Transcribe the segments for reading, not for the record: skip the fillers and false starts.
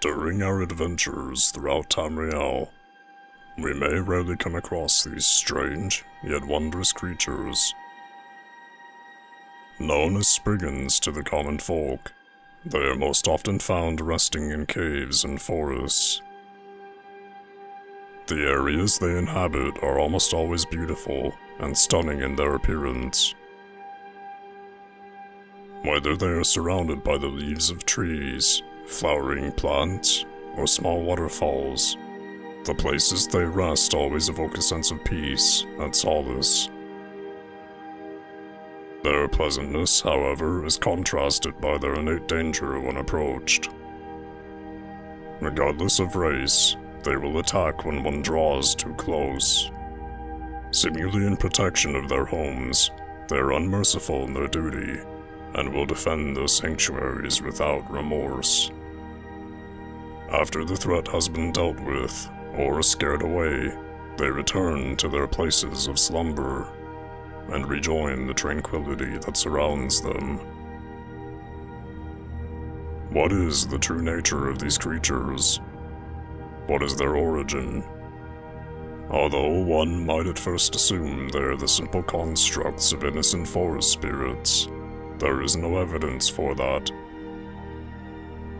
During our adventures throughout Tamriel, we may rarely come across these strange yet wondrous creatures. Known as Spriggans to the common folk, they are most often found resting in caves and forests. The areas they inhabit are almost always beautiful and stunning in their appearance. Whether they are surrounded by the leaves of trees, flowering plants, or small waterfalls, the places they rest always evoke a sense of peace and solace. Their pleasantness, however, is contrasted by their innate danger when approached. Regardless of race, they will attack when one draws too close. Seemingly in protection of their homes, they are unmerciful in their duty, and will defend their sanctuaries without remorse. After the threat has been dealt with, or scared away, they return to their places of slumber, and rejoin the tranquility that surrounds them. What is the true nature of these creatures? What is their origin? Although one might at first assume they are the simple constructs of innocent forest spirits, there is no evidence for that.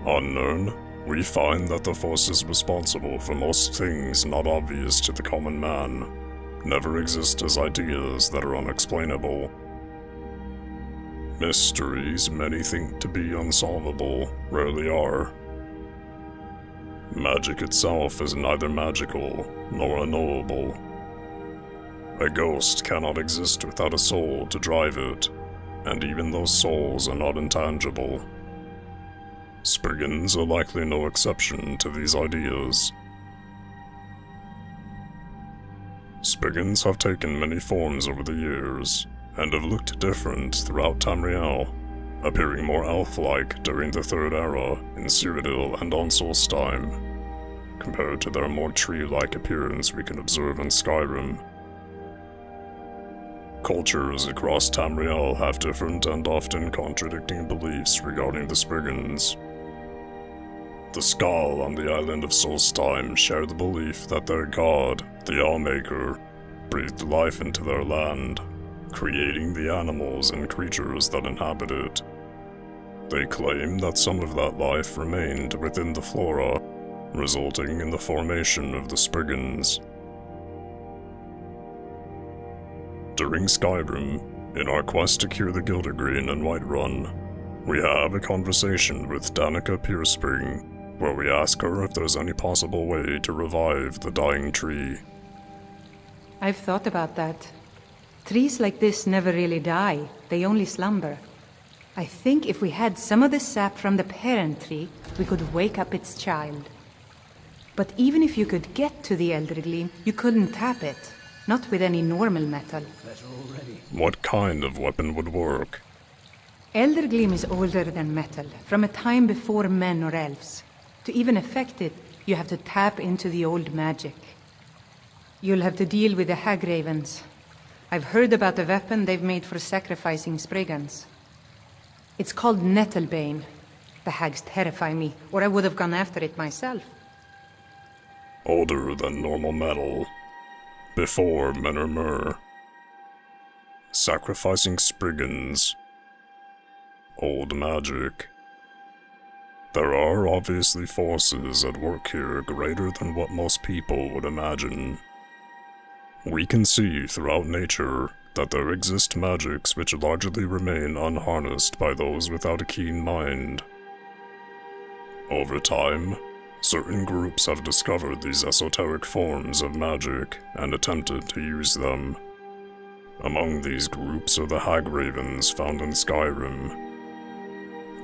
On Nirn, we find that the forces responsible for most things not obvious to the common man never exist as ideas that are unexplainable. Mysteries many think to be unsolvable rarely are. Magic itself is neither magical nor unknowable. A ghost cannot exist without a soul to drive it, and even those souls are not intangible. Spriggans are likely no exception to these ideas. Spriggans have taken many forms over the years, and have looked different throughout Tamriel, appearing more elf-like during the Third Era in Cyrodiil and on Solstheim, compared to their more tree-like appearance we can observe in Skyrim. Cultures across Tamriel have different and often contradicting beliefs regarding the Spriggans. The Skal on the island of Solstheim share the belief that their god, the Allmaker, breathed life into their land, creating the animals and creatures that inhabit it. They claim that some of that life remained within the flora, resulting in the formation of the Spriggans. During Skyrim, in our quest to cure the Gildergreen and Whiterun, we have a conversation with Danica Peerspring, where we ask her if there's any possible way to revive the dying tree. I've thought about that. Trees like this never really die, they only slumber. I think if we had some of the sap from the parent tree, we could wake up its child. But even if you could get to the elderly, you couldn't tap it. Not with any normal metal. What kind of weapon would work? Eldergleam is older than metal, from a time before men or elves. To even affect it, you have to tap into the old magic. You'll have to deal with the hag ravens. I've heard about the weapon they've made for sacrificing Spriggans. It's called Nettlebane. The hags terrify me, or I would have gone after it myself. Older than normal metal. Before Menor. Sacrificing Spriggans. Old magic. There are obviously forces at work here greater than what most people would imagine. We can see throughout nature that there exist magics which largely remain unharnessed by those without a keen mind. Over time, certain groups have discovered these esoteric forms of magic and attempted to use them. Among these groups are the hag ravens found in Skyrim.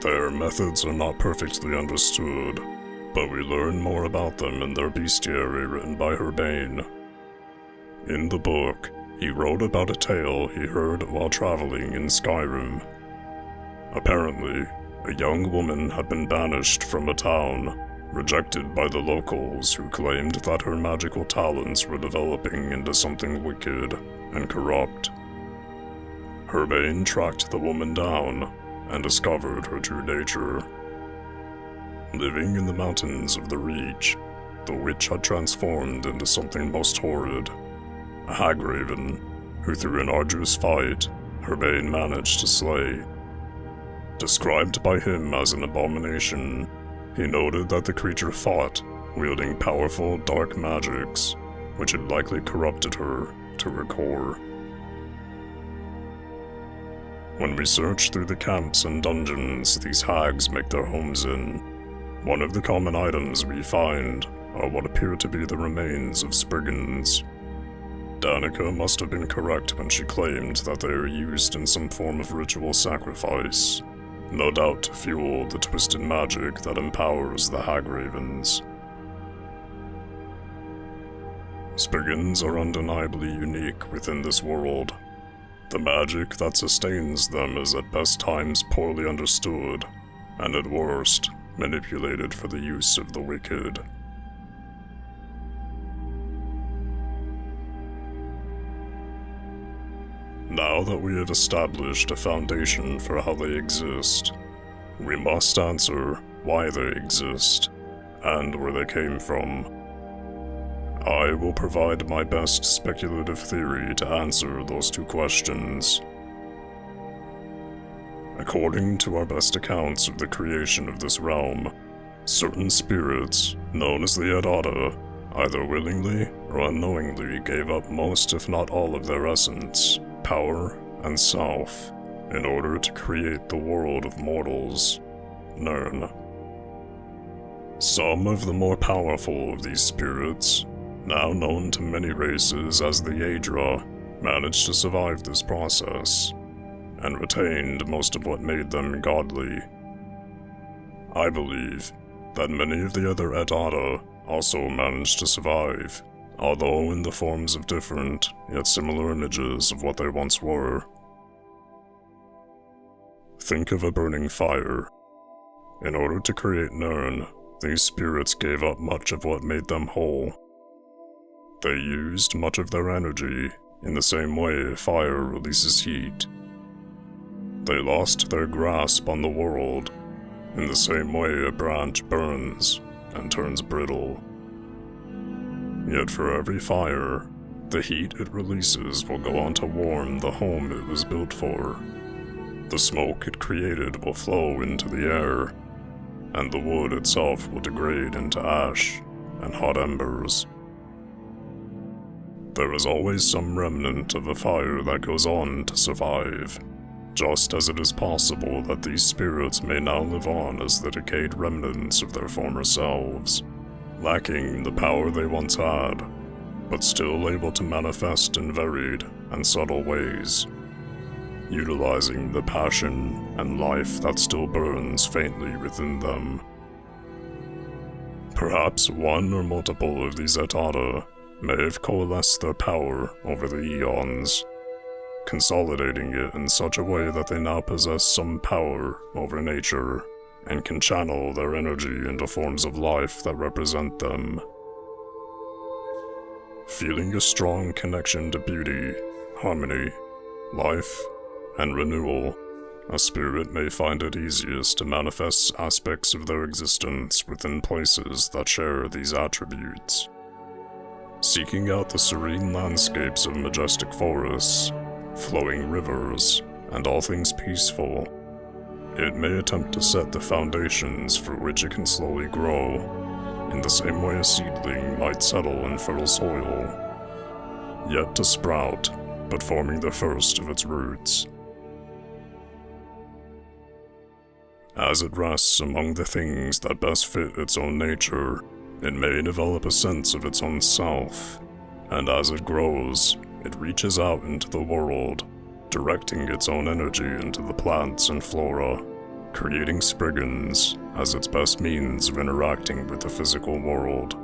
Their methods are not perfectly understood, but we learn more about them in their bestiary written by Herbane. In the book, he wrote about a tale he heard while traveling in Skyrim. Apparently, a young woman had been banished from a town, rejected by the locals who claimed that her magical talents were developing into something wicked and corrupt. Herbane tracked the woman down and discovered her true nature. Living in the mountains of the Reach, the witch had transformed into something most horrid. A hagraven, who through an arduous fight, her bane managed to slay. Described by him as an abomination, he noted that the creature fought, wielding powerful dark magics, which had likely corrupted her to her core. When we search through the camps and dungeons these hags make their homes in, one of the common items we find are what appear to be the remains of Spriggans. Danica must have been correct when she claimed that they are used in some form of ritual sacrifice, no doubt to fuel the twisted magic that empowers the Hagravens. Spriggans are undeniably unique within this world. The magic that sustains them is at best times poorly understood, and at worst, manipulated for the use of the wicked. Now that we have established a foundation for how they exist, we must answer why they exist, and where they came from. I will provide my best speculative theory to answer those two questions. According to our best accounts of the creation of this realm, certain spirits, known as the Adada, either willingly or unknowingly gave up most if not all of their essence, power, and self, in order to create the world of mortals, Nirn. Some of the more powerful of these spirits, now known to many races as the Aedra, managed to survive this process, and retained most of what made them godly. I believe that many of the other Adada also managed to survive, although in the forms of different, yet similar images of what they once were. Think of a burning fire. In order to create Nirn, these spirits gave up much of what made them whole. They used much of their energy in the same way fire releases heat. They lost their grasp on the world in the same way a branch burns and turns brittle. Yet for every fire, the heat it releases will go on to warm the home it was built for. The smoke it created will flow into the air, and the wood itself will degrade into ash and hot embers. There is always some remnant of a fire that goes on to survive, just as it is possible that these spirits may now live on as the decayed remnants of their former selves, lacking the power they once had, but still able to manifest in varied and subtle ways, utilizing the passion and life that still burns faintly within them. Perhaps one or multiple of these Adada may have coalesced their power over the eons, consolidating it in such a way that they now possess some power over nature and can channel their energy into forms of life that represent them. Feeling a strong connection to beauty, harmony, life, and renewal, a spirit may find it easiest to manifest aspects of their existence within places that share these attributes. Seeking out the serene landscapes of majestic forests, flowing rivers, and all things peaceful, it may attempt to set the foundations for which it can slowly grow, in the same way a seedling might settle in fertile soil, yet to sprout, but forming the first of its roots. As it rests among the things that best fit its own nature, it may develop a sense of its own self, and as it grows, it reaches out into the world, directing its own energy into the plants and flora, creating Spriggans as its best means of interacting with the physical world.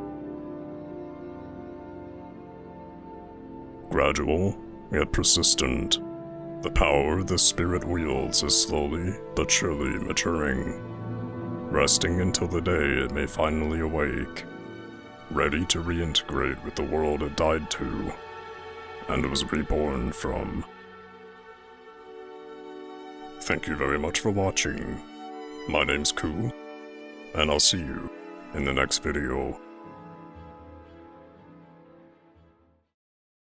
Gradual, yet persistent, the power the spirit wields is slowly but surely maturing, resting until the day it may finally awake, ready to reintegrate with the world it died to and was reborn from. Thank you very much for watching. My name's Koo, and I'll see you in the next video.